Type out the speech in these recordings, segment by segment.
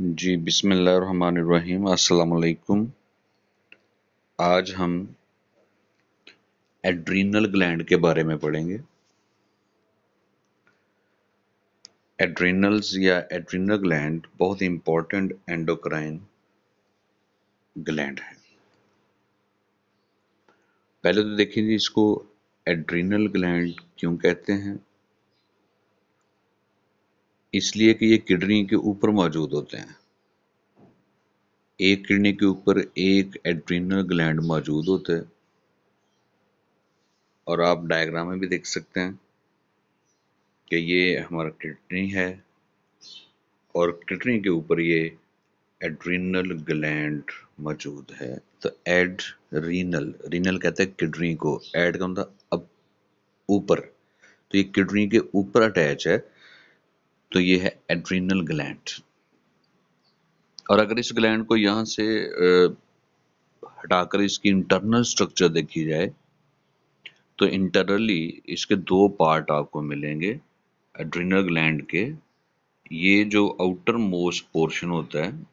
जी बिस्मिल्लाहिर्रहमानिर्रहीम। अस्सलाम वालेकुम। आज हम एड्रीनल ग्लैंड के बारे में पढ़ेंगे। एड्रीनल्स या एड्रीनल ग्लैंड बहुत इंपॉर्टेंट एंडोक्राइन ग्लैंड है। पहले तो देखिए जी, इसको एड्रीनल ग्लैंड क्यों कहते हैं। इसलिए कि ये किडनी के ऊपर मौजूद होते हैं। एक किडनी के ऊपर एक एड्रीनल ग्लैंड मौजूद होता है और आप डायग्राम में भी देख सकते हैं कि ये हमारा किडनी है और किडनी के ऊपर ये एड्रीनल ग्लैंड मौजूद है। तो एड्रीनल, रीनल कहते हैं किडनी को, एड का मतलब अब ऊपर, तो ये किडनी के ऊपर अटैच है, तो ये है एड्रीनल ग्लैंड। और अगर इस ग्लैंड को यहाँ से हटाकर इसकी इंटरनल स्ट्रक्चर देखी जाए तो इंटरनली इसके दो पार्ट आपको मिलेंगे एड्रीनल ग्लैंड के। ये जो आउटर मोस्ट पोर्शन होता है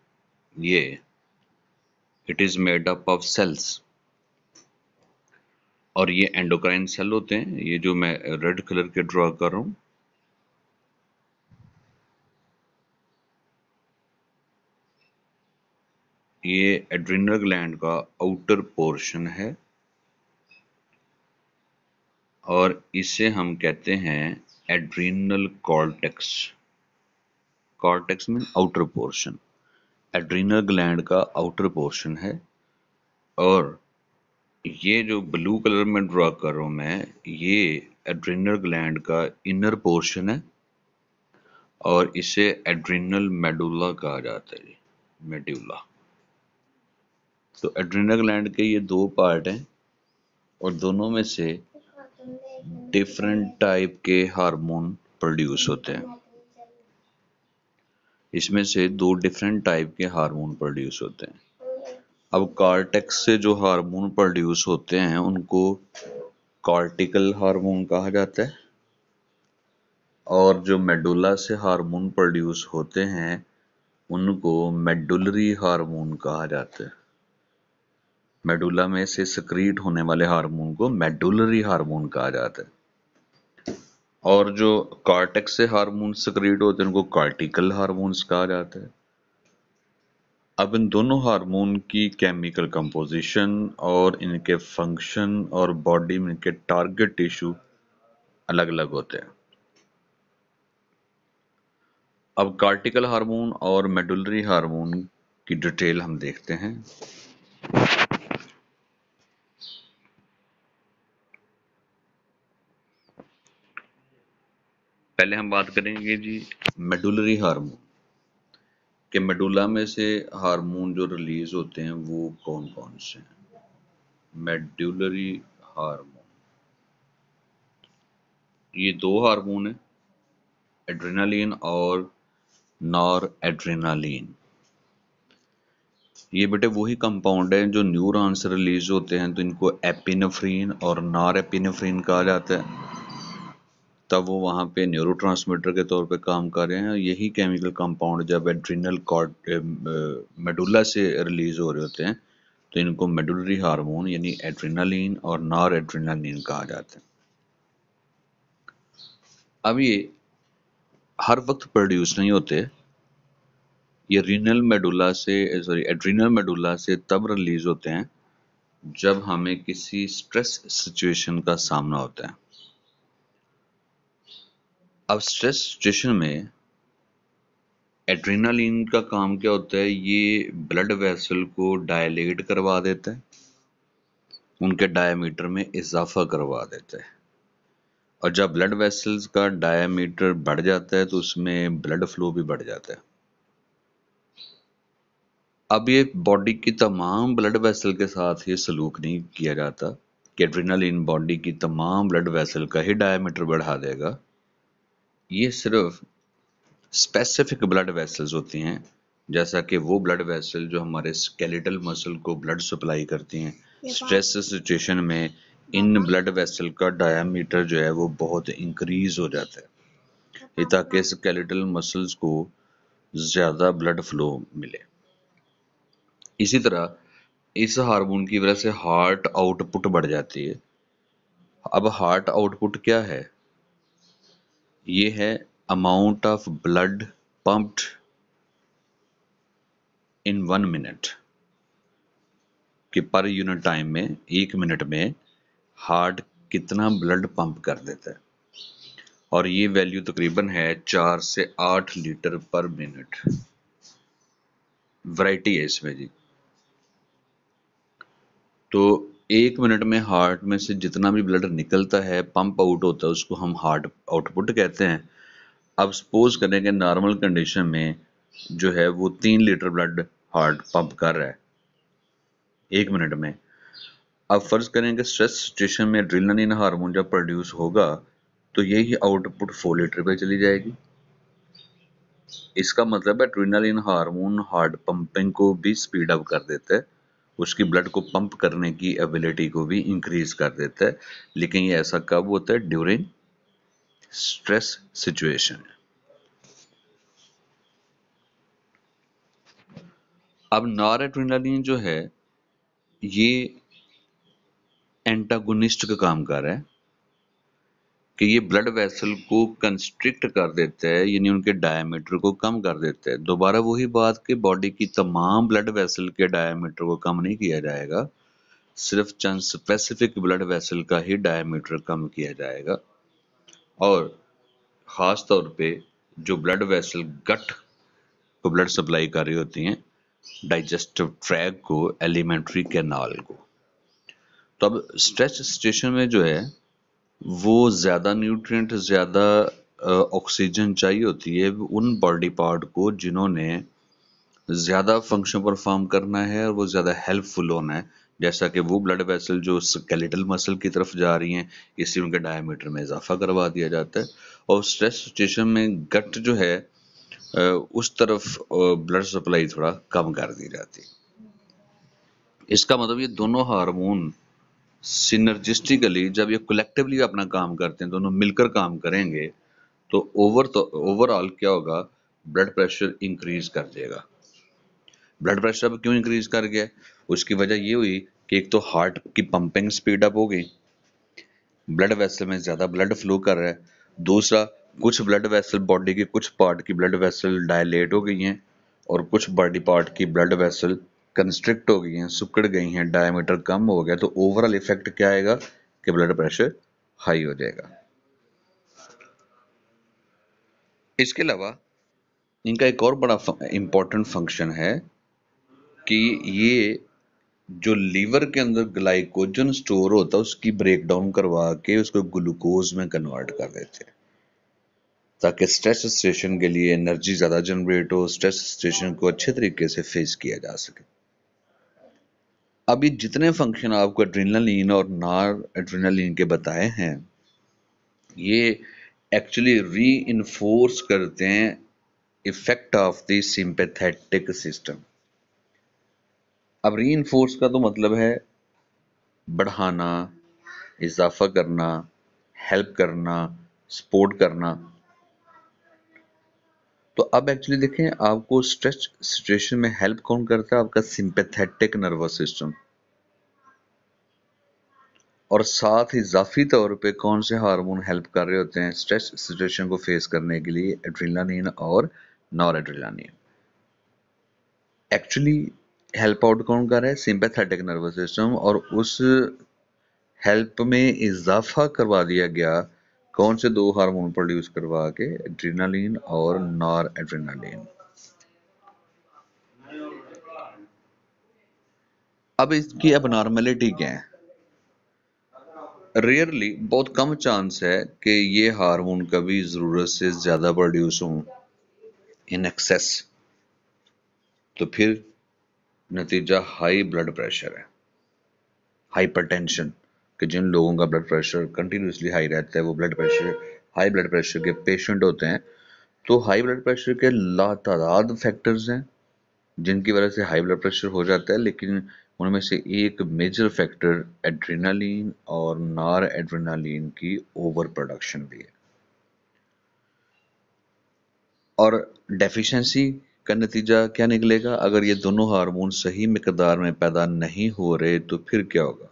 ये it is made up of cells, और ये एंडोक्राइन सेल होते हैं। ये जो मैं रेड कलर के ड्रॉ कर रहा हूं ये एड्रीनल ग्लैंड का आउटर पोर्शन है और इसे हम कहते हैं adrenal cortex. Cortex mean outer portion, adrenal gland का आउटर पोर्शन है। और ये जो ब्लू कलर में ड्रॉ कर रहा हूं मैं, ये एड्रीनल ग्लैंड का इनर पोर्शन है और इसे एड्रीनल मेडुला कहा जाता है। मेडुला। तो एड्रीनल ग्लैंड के ये दो पार्ट हैं और दोनों में से डिफरेंट टाइप के हार्मोन प्रोड्यूस होते हैं। इसमें से दो डिफरेंट टाइप के हार्मोन प्रोड्यूस होते हैं। अब कॉर्टेक्स से जो हार्मोन प्रोड्यूस होते हैं उनको कॉर्टिकल हार्मोन कहा जाता है और जो मेडुला से हार्मोन प्रोड्यूस होते हैं उनको मेडुलरी हार्मोन कहा जाता है। मेडुला में से सक्रीट होने वाले हार्मोन को मेडुलरी हार्मोन कहा जाता है और जो कॉर्टेक्स से हार्मोन सक्रीट होते हैं उनको कॉर्टिकल हार्मोन्स कहा जाता है। अब इन दोनों हार्मोन की केमिकल कंपोजिशन और इनके फंक्शन और बॉडी में इनके टारगेट टिश्यू अलग अलग होते हैं। अब कॉर्टिकल हार्मोन और मेडुलरी हार्मोन की डिटेल हम देखते हैं। पहले हम बात करेंगे जी मेडुलरी हार्मोन कि मेडुला में से हार्मोन जो रिलीज होते हैं वो कौन कौन से हैं। मेडुलरी हार्मोन, ये दो हार्मोन है, एड्रेनालिन और नॉर एड्रेनालिन। ये बेटे वही कंपाउंड है जो न्यूरॉन से रिलीज होते हैं, तो इनको एपिनेफ्रीन और नॉर एपिनेफ्रीन कहा जाता है। तब वो वहाँ पे न्यूरोट्रांसमीटर के तौर पे काम कर रहे हैं। यही केमिकल कंपाउंड जब एड्रीनल मेडुला से रिलीज हो रहे होते हैं तो इनको मेडुलरी हार्मोन यानी एड्रेनालिन और नॉर एड्रेनालिन कहा जाता है। अब ये हर वक्त प्रोड्यूस नहीं होते, ये रीनल मेडुला से एड्रीनल मेडुला से तब रिलीज होते हैं जब हमें किसी स्ट्रेस सिचुएशन का सामना होता है। अब स्ट्रेस सिचुएशन में एड्रेनालिन का काम क्या होता है, ये ब्लड वेसल को डायलेट करवा देता है, उनके डायमीटर में इजाफा करवा देता है। और जब ब्लड वेसल्स का डायमीटर बढ़ जाता है तो उसमें ब्लड फ्लो भी बढ़ जाता है। अब ये बॉडी की तमाम ब्लड वेसल के साथ ये सलूक नहीं किया जाता कि एड्रेनालिन बॉडी की तमाम ब्लड वेसल का ही डायमीटर बढ़ा देगा। ये सिर्फ स्पेसिफिक ब्लड वेसल्स होती हैं, जैसा कि वो ब्लड वेसल जो हमारे स्केलेटल मसल को ब्लड सप्लाई करती हैं। स्ट्रेस सिचुएशन में इन ब्लड वेसल का डायमीटर जो है वो बहुत इंक्रीज हो जाता है, ये ताकि स्केलेटल मसल्स को ज्यादा ब्लड फ्लो मिले। इसी तरह इस हार्मोन की वजह से हार्ट आउटपुट बढ़ जाती है। अब हार्ट आउटपुट क्या है? ये है amount of blood pumped in 1 minute, कि पर यूनिट टाइम में, 1 मिनट में हार्ट कितना ब्लड पंप कर देता है। और ये वैल्यू तकरीबन है 4 से 8 लीटर पर मिनट। वैरायटी है इसमें जी। तो 1 मिनट में हार्ट में से जितना भी ब्लड निकलता है, पंप आउट होता है, उसको हम हार्ट आउटपुट कहते हैं। अब सपोज करें कि नॉर्मल कंडीशन में जो है वो 3 लीटर ब्लड हार्ट पंप कर रहा है 1 मिनट में। अब फर्ज करें कि स्ट्रेस सिचुएशन में एड्रेनालिन हार्मोन जब प्रोड्यूस होगा तो यही आउटपुट 4 लीटर पे चली जाएगी। इसका मतलब है एड्रेनालिन हार्मोन हार्ट पंपिंग को भी स्पीड अप कर देता है, उसकी ब्लड को पंप करने की एबिलिटी को भी इंक्रीज कर देता है। लेकिन ये ऐसा कब होता है? During stress situation. अब नॉर एड्रेनालिन जो है ये एंटागोनिस्ट का काम कर रहा है कि ये ब्लड वेसल को कंस्ट्रिक्ट कर देता है, यानी उनके डायमीटर को कम कर देता है। दोबारा वही बात कि बॉडी की तमाम ब्लड वेसल के डायमीटर को कम नहीं किया जाएगा, सिर्फ चंद स्पेसिफिक ब्लड वेसल का ही डायमीटर कम किया जाएगा। और खास तौर पे जो ब्लड वेसल गट को ब्लड सप्लाई कर रही होती हैं, डाइजेस्टिव ट्रैक को, एलिमेंट्री कैनाल को। तो अब स्ट्रेच सिचुएशन में जो है वो ज़्यादा न्यूट्रिएंट, ज़्यादा ऑक्सीजन चाहिए होती है उन बॉडी पार्ट को जिन्होंने ज़्यादा फंक्शन परफॉर्म करना है और वो ज़्यादा हेल्पफुल होना है। जैसा कि वो ब्लड वेसल जो स्केलेटल मसल की तरफ जा रही हैं, इसलिए उनके डायमीटर में इजाफा करवा दिया जाता है। और स्ट्रेस सिचुएशन में गट जो है उस तरफ ब्लड सप्लाई थोड़ा कम कर दी जाती है। इसका मतलब ये दोनों हार्मोन सिनर्जिस्टिकली जब ये कलेक्टिवली अपना काम करते हैं, दोनों मिलकर काम करेंगे, तो ओवरऑल क्या होगा? ब्लड प्रेशर इंक्रीज कर देगा। ब्लड प्रेशर अब क्यों इंक्रीज कर गया? उसकी वजह ये हुई कि एक तो हार्ट की पंपिंग स्पीड अप हो गई, ब्लड वेसल में ज्यादा ब्लड फ्लो कर रहा है। दूसरा, कुछ ब्लड वेसल, बॉडी के कुछ पार्ट की ब्लड वेसल डायलेट हो गई हैं और कुछ बॉडी पार्ट की ब्लड वेसल कंस्ट्रिक्ट हो गई हैं, सिकुड़ गई हैं, डायमीटर कम हो गया। तो ओवरऑल इफेक्ट क्या आएगा कि ब्लड प्रेशर हाई हो जाएगा। इसके अलावा इनका एक और बड़ा इंपॉर्टेंट फंक्शन है कि ये जो लीवर के अंदर ग्लाइकोजन स्टोर होता है उसकी ब्रेक डाउन करवा के उसको ग्लूकोज में कन्वर्ट कर देते हैं, ताकि स्ट्रेस स्टेशन के लिए एनर्जी ज़्यादा जनरेट हो, स्ट्रेस स्टेशन को अच्छे तरीके से फेस किया जा सके। अभी जितने फंक्शन आपको एड्रेनालिन और नॉर एड्रेनालिन के बताए हैं, ये एक्चुअली री इन्फोर्स करते हैं effect of the sympathetic system. अब री इन्फोर्स का तो मतलब है बढ़ाना, इजाफा करना, हेल्प करना, सपोर्ट करना। तो अब एक्चुअली देखें, आपको स्ट्रेस सिचुएशन में हेल्प कौन करता है? आपका सिंपैथेटिक नर्वस सिस्टम। और साथ ही इजाफी तौर पे कौन से हार्मोन हेल्प कर रहे होते हैं स्ट्रेस सिचुएशन को फेस करने के लिए? एड्रेनालिन और nor adrenaline. Actually help out कौन कर रहा है? Sympathetic nervous system. और उस हेल्प में इजाफा करवा दिया गया कौन से दो हार्मोन प्रोड्यूस करवा के? एड्रेनालिन और नॉर एड्रेनालिन। अब इसकी एबनॉर्मेलिटी क्या है? रेयरली, बहुत कम चांस है कि ये हार्मोन कभी जरूरत से ज्यादा प्रोड्यूस हो इन एक्सेस। तो फिर नतीजा हाई ब्लड प्रेशर है, हाइपरटेंशन। कि जिन लोगों का ब्लड प्रेशर कंटिन्यूसली हाई रहता है, वो blood pressure, high blood pressure के पेशेंट होते हैं। तो हाई ब्लड प्रेशर के लातादाद फैक्टर्स हैं जिनकी वजह से हाई ब्लड प्रेशर हो जाता है, लेकिन उनमें से एक मेजर फैक्टर एड्रेनालिन और नॉर एड्रेनालिन की ओवर प्रोडक्शन भी है। और डेफिशिएंसी का नतीजा क्या निकलेगा? अगर ये दोनों हार्मोन सही मिकदार में पैदा नहीं हो रहे तो फिर क्या होगा?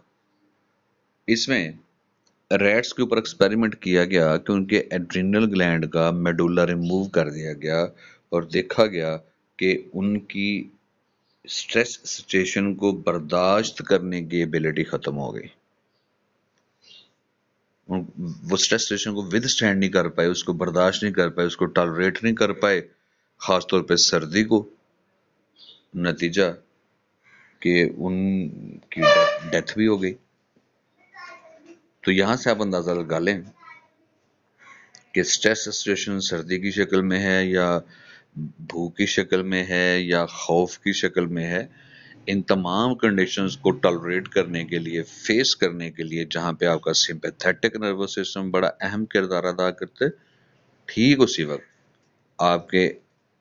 इसमें रैट्स के ऊपर एक्सपेरिमेंट किया गया कि उनके एड्रिनल ग्लैंड का मेडुला रिमूव कर दिया गया और देखा गया कि उनकी स्ट्रेस सिचुएशन को बर्दाश्त करने की एबिलिटी खत्म हो गई। वो स्ट्रेस सिचुएशन को विद स्टैंड नहीं कर पाए, उसको बर्दाश्त नहीं कर पाए, उसको टॉलरेट नहीं कर पाए, खासतौर पे सर्दी को। नतीजा कि उनकी डेथ भी हो गई। तो यहां से आप अंदाजा लगा लें कि स्ट्रेस सिचुएशन सर्दी की शक्ल में है या भूख की शक्ल में है या खौफ की शक्ल में है। इन तमाम कंडीशंस को टॉलरेट करने के लिए, फेस करने के लिए, जहां पे आपका सिंपैथेटिक नर्वस सिस्टम बड़ा अहम किरदार अदा करते, ठीक उसी वक्त आपके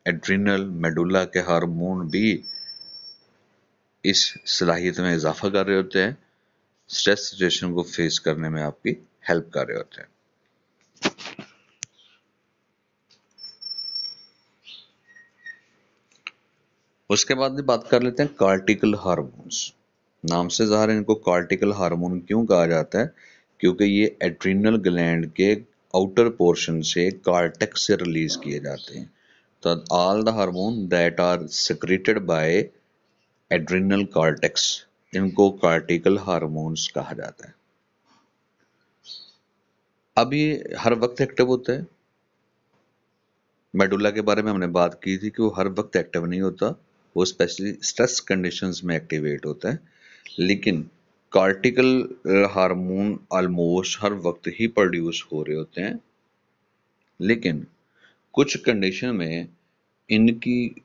एड्रिनल मेडुला के हार्मोन भी इस सलाहियत में इजाफा कर रहे होते हैं, स्ट्रेस सिचुएशन को फेस करने में आपकी हेल्प कर रहे होते हैं। उसके बाद भी बात कर लेते हैं कार्टिकल हार्मोन्स। नाम से ज़ाहिर है इनको कार्टिकल हार्मोन क्यों कहा जाता है? क्योंकि ये एड्रिनल ग्लैंड के आउटर पोर्शन से कार्टेक्स से रिलीज किए जाते हैं। तो all the hormone that are secreted by adrenal cortex, इनको कार्टिकल हार्मोन्स कहा जाता है। अब ये हर वक्त एक्टिव होता है। मेडुला के बारे में हमने बात की थी कि वो हर वक्त एक्टिव नहीं होता, वो स्पेशली स्ट्रेस कंडीशंस में एक्टिवेट होता है। लेकिन कार्टिकल हार्मोन ऑलमोस्ट हर वक्त ही प्रोड्यूस हो रहे होते हैं, लेकिन कुछ कंडीशन में इनकी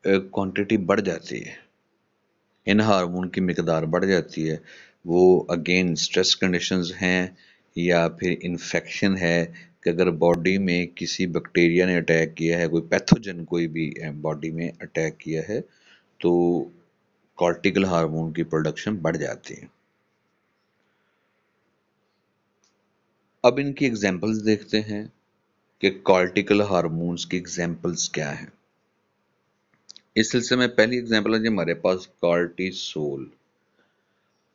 क्वांटिटी बढ़ जाती है, इन हार्मोन की मिकदार बढ़ जाती है। वो अगेन स्ट्रेस कंडीशंस हैं या फिर इन्फेक्शन है कि अगर बॉडी में किसी बैक्टीरिया ने अटैक किया है, कोई पैथोजन कोई भी बॉडी में अटैक किया है, तो कॉर्टिकल हार्मोन की प्रोडक्शन बढ़ जाती है। अब इनकी एग्जांपल्स देखते हैं कि कॉर्टिकल हार्मोन्स की एग्जांपल्स क्या हैं। इस सिलसिले में पहली एग्जांपल है जी हमारे पास कार्टिसोल।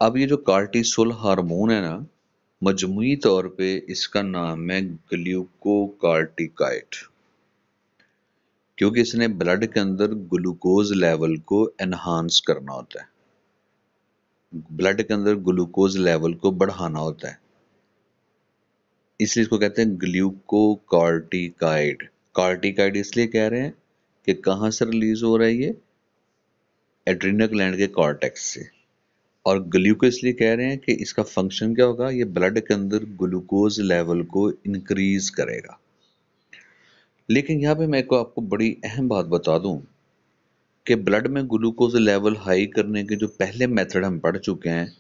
अब ये जो कार्टिसोल हार्मोन है ना, मजमूई तौर पे इसका नाम है ग्लूकोकार्टिकाइड, क्योंकि इसने ब्लड के अंदर ग्लूकोज लेवल को एनहांस करना होता है, ब्लड के अंदर ग्लूकोज लेवल को बढ़ाना होता है, इसलिए इसको कहते हैं ग्लूकोकार्टिकाइड। कार्टिकाइड इसलिए कह रहे हैं कि कहां से रिलीज हो रहा है ये? एड्रिनल ग्लैंड के कॉर्टेक्स से। और ग्लूको इसलिए कह रहे हैं कि इसका फंक्शन क्या होगा? ये ब्लड के अंदर ग्लूकोज लेवल को इंक्रीज करेगा। लेकिन यहाँ पे मैं को आपको बड़ी अहम बात बता दूं कि ब्लड में ग्लूकोज लेवल हाई करने के जो पहले मेथड हम पढ़ चुके हैं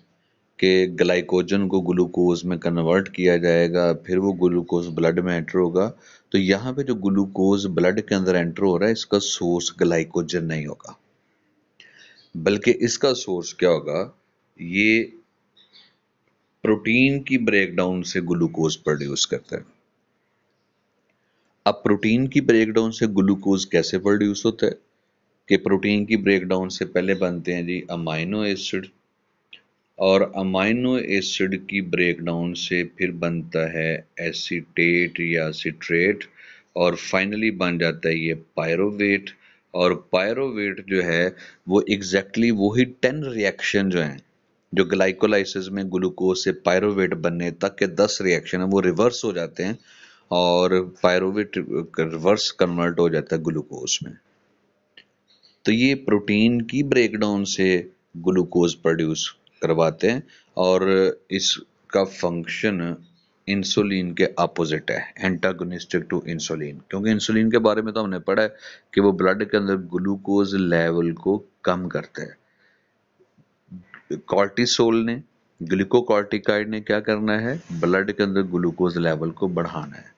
कि ग्लाइकोजन को ग्लूकोज में कन्वर्ट किया जाएगा, फिर वो ग्लूकोज ब्लड में एंटर होगा। तो यहाँ पे जो ग्लूकोज ब्लड के अंदर एंटर हो रहा है, इसका सोर्स ग्लाइकोजन नहीं होगा, बल्कि इसका सोर्स क्या होगा? ये प्रोटीन की ब्रेकडाउन से ग्लूकोज प्रोड्यूस करता है। अब प्रोटीन की ब्रेकडाउन से ग्लूकोज कैसे प्रोड्यूस होता है? कि प्रोटीन की ब्रेकडाउन से पहले बनते हैं जी अमाइनो एसिड, और अमाइनो एसिड की ब्रेकडाउन से फिर बनता है एसीटेट या सिट्रेट, और फाइनली बन जाता है ये पायरोवेट। और पायरोवेट जो है वो एग्जैक्टली वही 10 रिएक्शन जो हैं, जो ग्लाइकोलाइसिस में ग्लूकोज से पायरोवेट बनने तक के 10 रिएक्शन है, वो रिवर्स हो जाते हैं और पायरोवेट रिवर्स कन्वर्ट हो जाता है ग्लूकोज में। तो ये प्रोटीन की ब्रेकडाउन से ग्लूकोज प्रोड्यूस करवाते हैं, और इसका फंक्शन इंसुलिन के अपोजिट है, एंटागोनिस्टिक टू इंसुलिन। क्योंकि इंसुलिन के बारे में तो हमने पढ़ा है कि वो ब्लड के अंदर ग्लूकोज लेवल को कम करता है। कॉर्टिसोल ने, ग्लूकोकॉर्टिकाइड ने क्या करना है? ब्लड के अंदर ग्लूकोज लेवल को बढ़ाना है।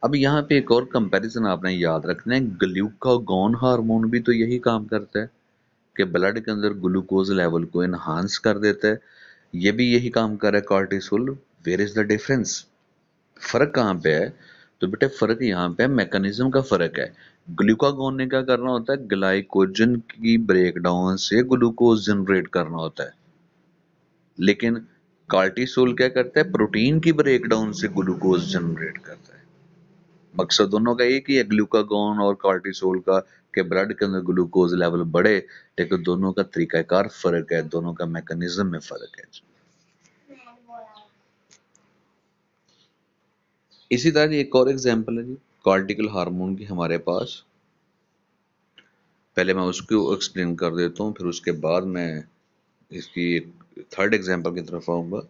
अब यहाँ पे एक और कंपैरिजन आपने याद रखना है, ग्लूकागॉन हार्मोन भी तो यही काम करता है कि ब्लड के अंदर ग्लूकोज लेवल को एनहांस कर देता है। ये भी यही काम कर रहा है cortisol. Where is the difference? फर्क कहाँ पे है? तो बेटे फर्क यहाँ पे मैकेनिज्म का फर्क है। ग्लूकागोन ने क्या करना होता है, ग्लाइकोजन की ब्रेकडाउन से ग्लूकोज जनरेट करना होता है, लेकिन कार्टिसोल क्या करता है, प्रोटीन की ब्रेकडाउन से ग्लूकोज जनरेट करता है। मकसद दोनों का एक ही है, ग्लूकागोन और कार्टिसोल का, कि ब्लड के अंदर ग्लूकोज लेवल बढ़े, लेकिन दोनों का तरीकाकार फर्क है, दोनों का मैकेनिज्म में फर्क है। इसी तरह एक और एग्जांपल है जी कार्टिकल हार्मोन की हमारे पास। पहले मैं उसको एक्सप्लेन कर देता हूँ, फिर उसके बाद मैं इसकी थर्ड एग्जांपल की तरफ आऊंगा।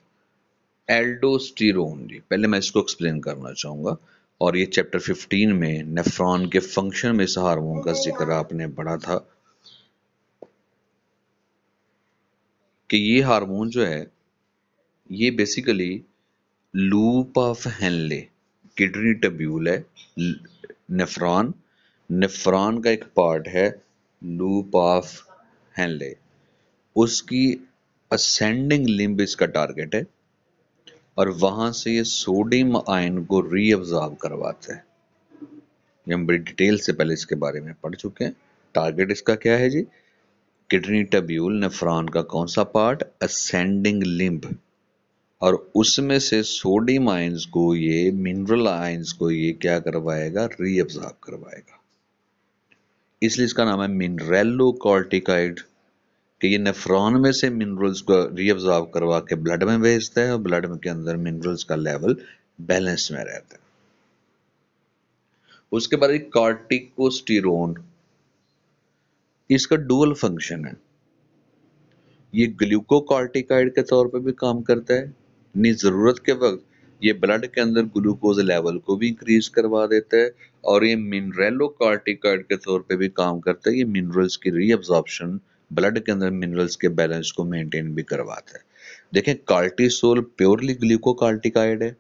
एल्डोस्टेरोन जी, पहले मैं इसको एक्सप्लेन करना चाहूंगा। और ये चैप्टर 15 में नेफ्रॉन के फंक्शन में इस हार्मोन का जिक्र आपने पढ़ा था कि ये हार्मोन जो है ये basically loop of Henle kidney tubule है। नेफ्रॉन, नेफ्रॉन का एक पार्ट है लूप ऑफ हेनले, उसकी असेंडिंग लिम्ब इसका टारगेट है, और वहां से ये सोडियम आयन को रीअब्जॉर्ब करवाता है। ये हम बड़ी डिटेल से पहले इसके बारे में पढ़ चुके हैं। टारगेट इसका क्या है जी, किडनी टब्यूल नेफ्रॉन का कौन सा पार्ट, असेंडिंग लिम्ब, और उसमें से सोडियम आयंस को ये, मिनरल आयंस को ये क्या करवाएगा, रीअब्जॉर्ब करवाएगा। इसलिए इसका नाम है मिनरेलो कॉर्टिकाइड, कि ये नेफ्रॉन में से मिनरल्स को रीअब्जॉर्ब करवा के ब्लड में भेजता है, और ब्लड में के अंदर मिनरल्स का लेवल बैलेंस में रहता है। उसके बाद एक कार्टिकोस्टेरोन, इसका डुअल फंक्शन है। ये ग्लूकोकॉर्टिकाइड के तौर पर भी काम करता है, अपनी जरूरत के वक्त ये ब्लड के अंदर ग्लूकोज लेवल को भी इंक्रीज करवा देता है, और ये मिनरेलो कॉर्टिकाइड के तौर पे भी काम करता है। ये मिनरल्स की रीअब्जॉर्प्शन, ब्लड के अंदर मिनरल्स के बैलेंस को मेंटेन भी करवाता है। देखें, कार्टिसोल प्योरली ग्लूकोकॉर्टिकाइड है,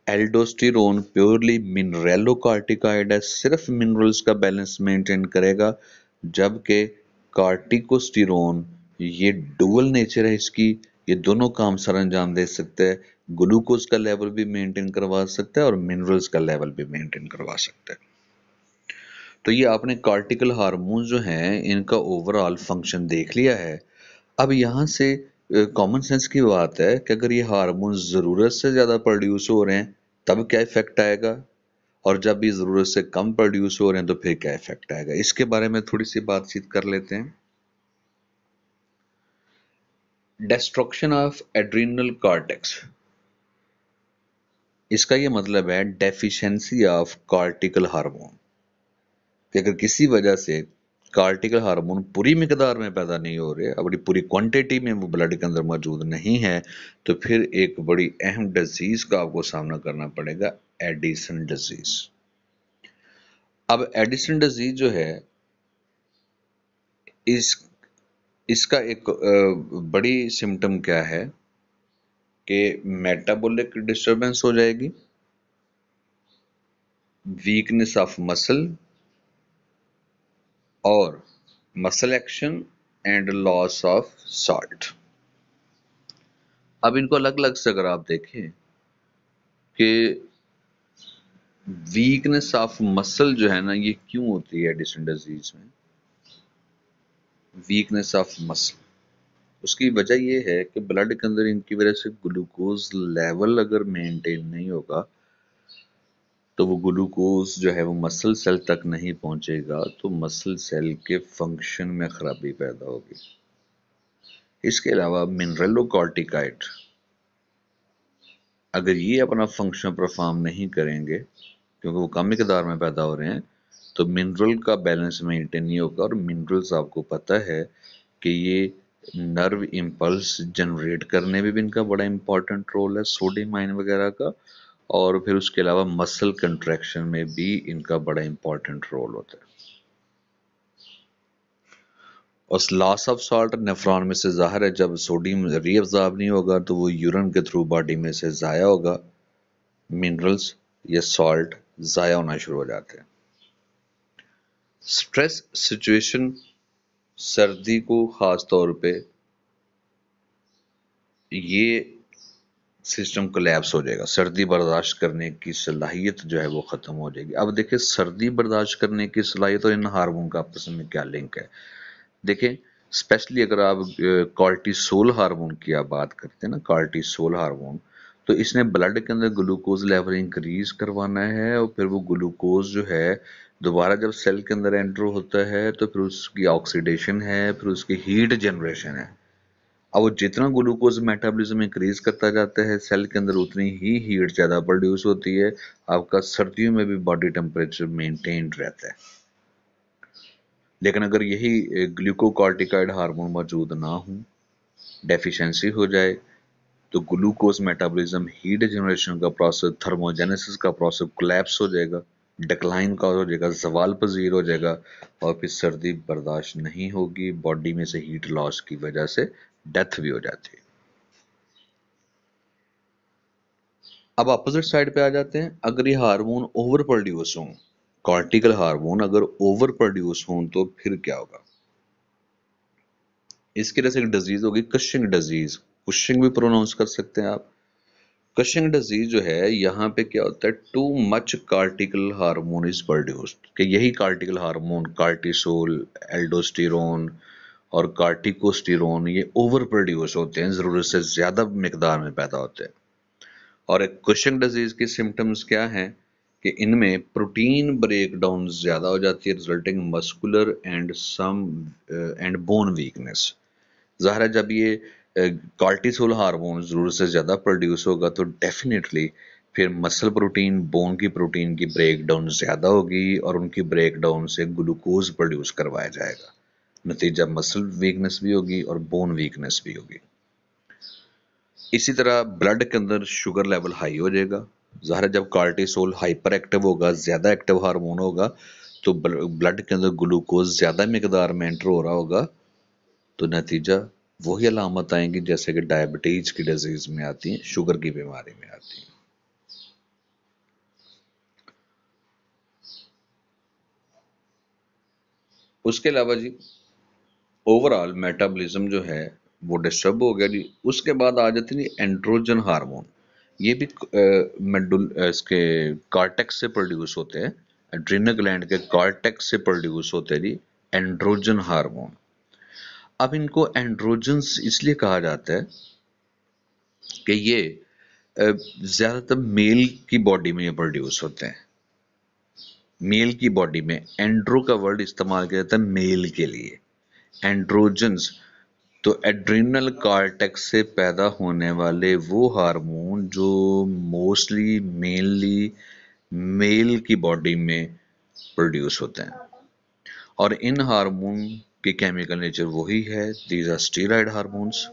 एल्डोस्टेरोन प्योरली मिनरेलो कॉर्टिकाइड है, सिर्फ मिनरल्स का बैलेंस मेंटेन करेगा, जबकि कार्टिकोस्टेरोन ये डुअल नेचर है इसकी, ये दोनों काम सर अंजाम दे सकते हैं, ग्लूकोज का लेवल भी मेंटेन करवा सकता है और मिनरल्स का लेवल भी मेंटेन करवा सकता है। तो ये आपने कार्टिकल हार्मोन जो हैं इनका ओवरऑल फंक्शन देख लिया है। अब यहाँ से कॉमन सेंस की बात है कि अगर ये हार्मोन ज़रूरत से ज़्यादा प्रोड्यूस हो रहे हैं तब क्या इफेक्ट आएगा, और जब ये ज़रूरत से कम प्रोड्यूस हो रहे हैं तो फिर क्या इफेक्ट आएगा, इसके बारे में थोड़ी सी बातचीत कर लेते हैं। डिस्ट्रक्शन ऑफ एड्रिनल कॉर्टेक्स, इसका ये मतलब है डेफिशिएंसी ऑफ कार्टिकल हार्मोन, कि अगर किसी वजह से कार्टिकल हार्मोन पूरी मिकदार में पैदा नहीं हो रहे, बड़ी पूरी क्वांटिटी में वो ब्लड के अंदर मौजूद नहीं है, तो फिर एक बड़ी अहम डिजीज का आपको सामना करना पड़ेगा, एडिसन डिजीज। अब एडिसन डिजीज जो है इस इसका एक बड़ी सिम्टम क्या है कि मेटाबॉलिक डिस्टरबेंस हो जाएगी, वीकनेस ऑफ मसल और muscle action and loss of salt. अब इनको अलग अलग से अगर आप देखें कि वीकनेस ऑफ मसल जो है ना ये क्यों होती है एडिसन डिजीज में, वीकनेस ऑफ मसल, उसकी वजह ये है कि ब्लड के अंदर इनकी वजह से ग्लूकोज लेवल अगर मेंटेन नहीं होगा तो वो ग्लूकोज जो है वो मसल सेल तक नहीं पहुंचेगा, तो मसल सेल के फंक्शन में खराबी पैदा होगी। इसके अलावा मिनरेलोकॉर्टिकाइड अगर ये अपना फंक्शन परफॉर्म नहीं करेंगे, क्योंकि वो कम मिकदार में पैदा हो रहे हैं, तो मिनरल का बैलेंस मेंटेन नहीं होगा। और मिनरल्स आपको पता है कि ये नर्व इम्पल्स जनरेट करने में भी इनका बड़ा इंपॉर्टेंट रोल है, सोडियम आयन वगैरह का, और फिर उसके अलावा मसल कंट्रैक्शन में भी इनका बड़ा इंपॉर्टेंट रोल होता है। और लॉस ऑफ सॉल्ट नेफ्रॉन में से जाहिर है, जब सोडियम रीअब्जॉर्ब नहीं होगा तो वो यूरिन के थ्रू बॉडी में से जाया होगा, मिनरल्स या सॉल्ट जाया होना शुरू हो जाते हैं। स्ट्रेस सिचुएशन, सर्दी को खास तौर पे ये सिस्टम कोलैप्स हो जाएगा, सर्दी बर्दाश्त करने की सलाहियत जो है वो ख़त्म हो जाएगी। अब देखिए सर्दी बर्दाश्त करने की सलाहियत और इन हार्मोन का आपस में क्या लिंक है। देखिए स्पेशली अगर आप कॉर्टिसोल हार्मोन की आप बात करते हैं ना, कॉर्टिसोल हार्मोन, तो इसने ब्लड के अंदर ग्लूकोज लेवल इंक्रीज करवाना है और फिर वो ग्लूकोज जो है दोबारा जब सेल के अंदर एंटर होता है तो फिर उसकी ऑक्सीडेशन है, फिर उसकी हीट जनरेशन है। अब वो जितना ग्लूकोज मेटाबॉलिज्म इंक्रीज करता जाता है सेल के अंदर उतनी ही हीट ज़्यादा प्रोड्यूस होती है। आपका सर्दियों में भी बॉडी टेम्परेचर मेंटेन्ड रहता है। लेकिन अगर यही ग्लूकोकॉर्टिकॉइड हार्मोन मौजूद ना हो, डेफिशिएंसी हो जाए, तो ग्लूकोज मेटाबॉलिज्म, हीट जनरेशन का प्रोसेस, थर्मोजेनेसिस का प्रोसेस कोलैप्स हो जाएगा, डिक्लाइन का हो जाएगा, जवाल पजीर हो जाएगा और फिर सर्दी बर्दाश्त नहीं होगी, बॉडी में से हीट लॉस की वजह से डेथ भी हो जाती है। अब अपोजिट साइड पे आ जाते हैं, अगर ये हार्मोन ओवर प्रोड्यूस हों, कॉर्टिकल हार्मोन अगर ओवर प्रोड्यूस हों तो फिर क्या होगा। इसकी वजह से एक डिजीज होगी कशिंग डिजीज, कुशिंग भी प्रोनाउंस कर सकते हैं आप। कशिंग डिजीज जो है यहाँ पे क्या होता है, too much cortical hormone is produced, कि यही कार्टिकल हार्मोन कार्टिसोल, एल्डोस्टेरोन और कार्टिकोस्टेरोन ये ओवर प्रोड्यूस होते हैं, जरूरत से ज्यादा मिकदार में पैदा होते हैं। और एक कुशिंग डिजीज की सिम्टम्स क्या हैं कि इनमें प्रोटीन ब्रेक डाउन ज्यादा हो जाती है, resulting muscular and some and bone weakness. ज़ाहिर है जब ये कॉर्टिसोल हार्मोन ज़रूरत से ज़्यादा प्रोड्यूस होगा तो डेफिनेटली फिर मसल प्रोटीन, बोन की प्रोटीन की ब्रेक डाउन ज़्यादा होगी और उनकी ब्रेक डाउन से ग्लूकोज प्रोड्यूस करवाया जाएगा। नतीजा मसल वीकनेस भी होगी और बोन वीकनेस भी होगी। इसी तरह ब्लड के अंदर शुगर लेवल हाई हो जाएगा। ज़ाहिर है जब कॉर्टिसोल हाइपर एक्टिव होगा, ज़्यादा एक्टिव हार्मोन होगा, तो ब्लड के अंदर ग्लूकोज ज़्यादा मिकदार में एंटर हो रहा होगा, तो नतीजा वही अलामत आएंगी जैसे कि डायबिटीज की डिजीज में आती हैं, शुगर की बीमारी में आती हैं। उसके अलावा जी ओवरऑल मेटाबॉलिज्म जो है वो डिस्टर्ब हो गया जी। उसके बाद आ जाते हैं एंड्रोजन हार्मोन, ये भी इसके कॉर्टेक्स से प्रोड्यूस होते हैं, एड्रिनल ग्लैंड के कॉर्टेक्स से प्रोड्यूस होते हैं जी एंड्रोजन हार्मोन। अब इनको एंड्रोजन्स इसलिए कहा जाता है कि ये ज्यादातर मेल की बॉडी में ये प्रोड्यूस होते हैं। मेल की बॉडी में एंड्रो का वर्ड इस्तेमाल किया जाता है मेल के लिए, एंड्रोजन्स। तो एड्रिनल कॉर्टेक्स से पैदा होने वाले वो हार्मोन जो मोस्टली मेनली मेल की बॉडी में प्रोड्यूस होते हैं, और इन हार्मोन की केमिकल नेचर वही है, दीज आर स्टेरॉइड हार्मोन्स।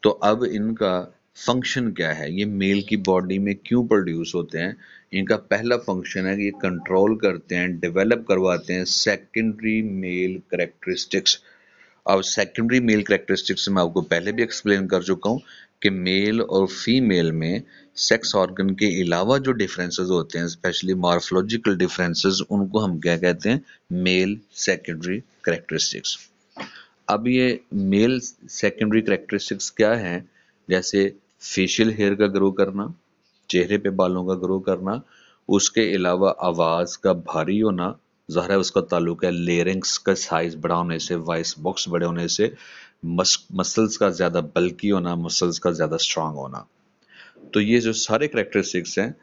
तो अब इनका फंक्शन क्या है, ये मेल की बॉडी में क्यों प्रोड्यूस होते हैं। इनका पहला फंक्शन है कि ये कंट्रोल करते हैं, डेवलप करवाते हैं सेकेंडरी मेल करेक्टरिस्टिक्स। अब सेकेंडरी मेल करेक्टरिस्टिक्स मैं आपको पहले भी एक्सप्लेन कर चुका हूँ कि मेल और फीमेल में सेक्स ऑर्गन के अलावा जो डिफरेंसेस होते हैं, स्पेशली मॉर्फोलॉजिकल डिफरेंसेस, उनको हम क्या कहते हैं, मेल सेकेंडरी करेक्टरिस्टिक्स। अब ये मेल सेकेंडरी करेक्टरिस्टिक्स क्या हैं, जैसे फेशियल हेयर का ग्रो करना, चेहरे पे बालों का ग्रो करना, उसके अलावा आवाज़ का भारी होना, ज़ाहिर है उसका ताल्लुक है लेरिंग्स का साइज बड़ा होने से, वॉइस बॉक्स बड़े होने से, मसल्स का ज़्यादा बल्की होना, मसल्स का ज़्यादा स्ट्रांग होना। तो ये जो सारे करेक्टरिस्टिक्स हैं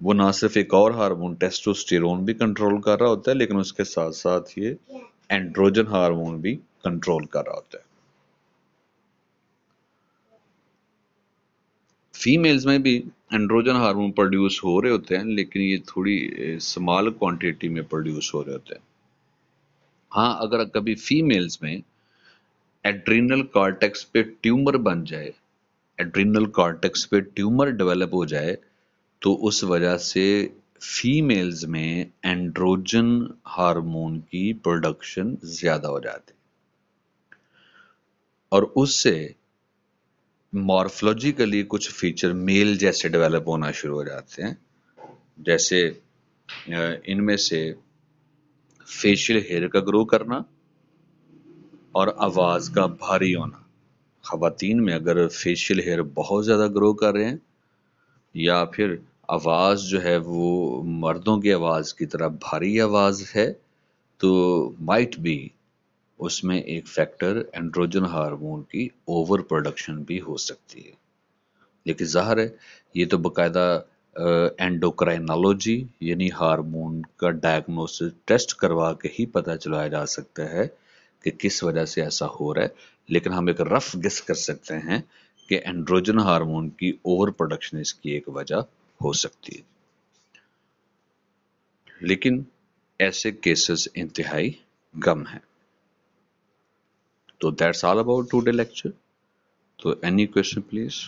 वो ना सिर्फ एक और हार्मोन टेस्टोस्टेरोन भी कंट्रोल कर रहा होता है, लेकिन उसके साथ साथ ये एंड्रोजन हार्मोन भी कंट्रोल कर रहा होता है। फीमेल्स में भी एंड्रोजन हार्मोन प्रोड्यूस हो रहे होते हैं, लेकिन ये थोड़ी स्मॉल क्वांटिटी में प्रोड्यूस हो रहे होते हैं। हाँ, अगर कभी फीमेल्स में एड्रिनल कॉर्टेक्स पे ट्यूमर बन जाए, एड्रिनल कॉर्टेक्स पे ट्यूमर डेवलप हो जाए, तो उस वजह से फीमेल्स में एंड्रोजन हार्मोन की प्रोडक्शन ज्यादा हो जाती है और उससे मॉर्फोलॉजिकली कुछ फीचर मेल जैसे डेवलप होना शुरू हो जाते हैं। जैसे इनमें से फेशियल हेयर का ग्रो करना और आवाज़ का भारी होना। ख़वातीन में अगर फेशियल हेयर बहुत ज़्यादा ग्रो कर रहे हैं या फिर आवाज़ जो है वो मर्दों की आवाज़ की तरह भारी आवाज़ है, तो माइट बी उसमें एक फैक्टर एंड्रोजन हार्मोन की ओवर प्रोडक्शन भी हो सकती है। लेकिन ज़ाहिर है ये तो बाकायदा एंडोक्राइनोलॉजी यानी हार्मोन का डायग्नोसिस टेस्ट करवा के ही पता चलाया जा सकता है कि किस वजह से ऐसा हो रहा है। लेकिन हम एक रफ गेस कर सकते हैं कि एंड्रोजन हार्मोन की ओवर प्रोडक्शन इसकी एक वजह हो सकती है। लेकिन ऐसे केसेस इंतहाई कम हैं। तो that's all about today lecture. तो एनी क्वेश्चन प्लीज।